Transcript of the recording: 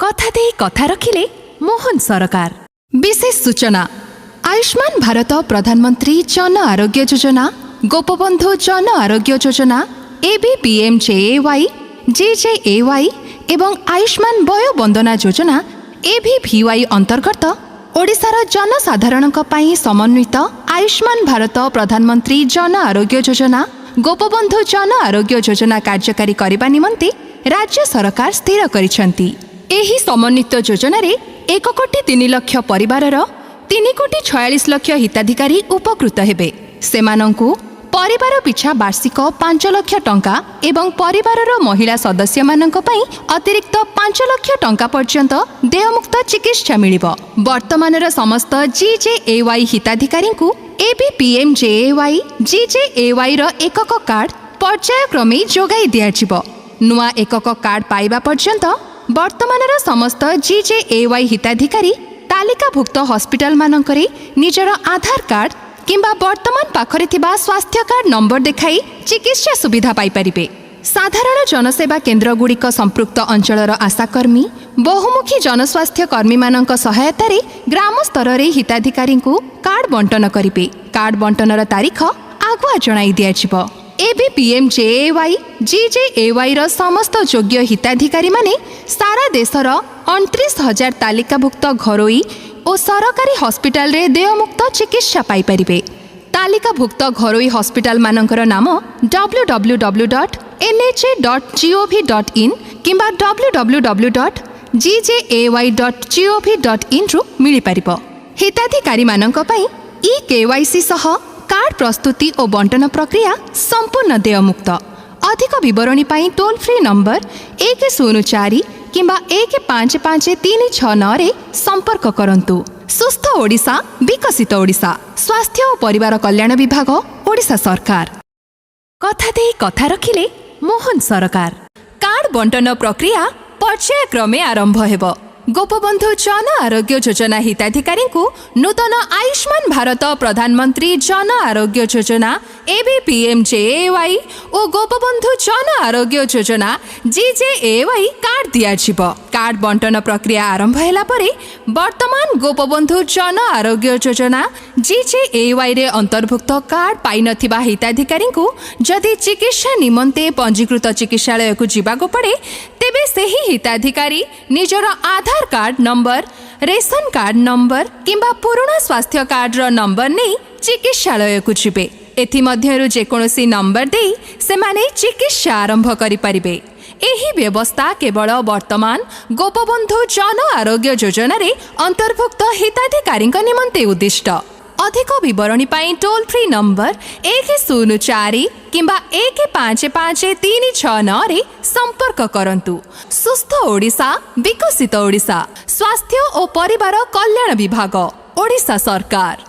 कथा दे कथा रखिले मोहन सरकार। विशेष सूचना आयुष्मान भारत प्रधानमंत्री जन आरोग्य योजना, गोपबंधु जन आरोग्य योजना, ABPMJAY, JJAY एवं आयुष्मान वय वंदना योजना ABVY अंतर्गत ओडिशार जनसाधारण समन्वित आयुष्मान भारत प्रधानमंत्री जन आरोग्य योजना, गोपबंधु जन आरोग्य योजना कार्यकारी करने निमंते राज्य सरकार स्थिर करिसेंती। एही समन्वित योजना रे 1,03,00,000 परिवारर 3,46,00,000 हिताधिकारी उपकृत हेबे। सेमानंकु परिवार पिछा वार्षिक 5 लाख टंका एवं परिवारर महिला सदस्य मानक पई अतिरिक्त 5 लाख टंका पर्यंत देयमुक्त चिकित्सा मिलिबो। वर्तमानर समस्त JJAY हिताधिकारी को ABPMJAY, JJAY रो एकक कार्ड पर्यायक्रमे जोगाई दियाजिबो। नुआ एकक कार्ड पाइबा पर्यंत वर्तमानर समस्त JJAY हिताधिकारी तालिकाभुक्त हॉस्पिटल मानकरे निजर आधार कार्ड किंबा वर्तमान पाखरे थिबा स्वास्थ्य कार्ड नंबर देखाई चिकित्सा सुविधा पाई परिबे। साधारण जनसेवा केन्द्र गुड़िक संपृक्त अंचलर आशाकर्मी, बहुमुखी जनस्वास्थ्य कर्मी मानक सहायता रे ग्राम स्तर रे हिताधिकारी को कार्ड बंटन करिबे। कार्ड बंटनर तारीख आगुआ जणाई दियाजिबो। ABPMJAY, JJAY रो समस्त योग्य हिताधिकारी माने सारा देशर 29,000 तालिकाभुक्त घरोई और सरकारी हॉस्पिटल रे देयमुक्त चिकित्सा पाई परिबे। तालिकाभुक्त घरोई हॉस्पिटल मानकर नाम www.nha.gov.in किंबा www.gjay.gov.in रु मिली परिबो। हिताधिकारी मानक पई eKYC सह कार्ड प्रस्तुति और बंटन प्रक्रिया संपूर्ण देयमुक्त। अधिक विवरणी पाई टोल फ्री नंबर 104 किंबा 15539 रे संपर्क करंतु। सुस्थ ओडिशा विकसित ओडिशा, स्वास्थ्य और परिवार कल्याण विभाग, ओडिशा सरकार। कथा दे कथा रखिले मोहन सरकार। कार्ड बंटन प्रक्रिया पर्यायक्रमे आरंभ हेबो। गोपबंधु जन आरोग्य योजना हिताधिकारी को नूतन आयुष्मान भारत प्रधानमंत्री जन आरोग्य योजना ABPMJAY और Gopabandhu Jan Arogya Yojana JJAY card दियाजिबो। Card बंटन प्रक्रिया आरंभ होला परे वर्तमान गोपबंधु जन आरोग्य योजना JJAY रे अंतर्भुक्त कार्ड पाई नथिबा हिताधिकारी को जदि चिकित्सा निमंते पंजीकृत चिकित्सालय को जीवाको पड़े तेबे सेही हिताधिकारी निजर Aadhaar card number, ration card number किंबा पुराना स्वास्थ्य कार्ड रो नंबर नहीं चिकित्सालय को जीवे। एथि मध्यरु जेकोसी नंबर दे सेमाने चिकित्सा आरंभ करि परिबे। एही व्यवस्था केवल वर्तमान गोपबंधु जन आरोग्य योजना रे अंतर्भुक्त हिताधिकारी निमंते उद्दिष्ट। अधिक विवरणी पाई टोल फ्री नंबर 104 किंबा 15539 रे संपर्क करंतु। सुस्थ ओडिशा विकसित ओडिशा, स्वास्थ्य और परिवार कल्याण विभाग, ओडिशा सरकार।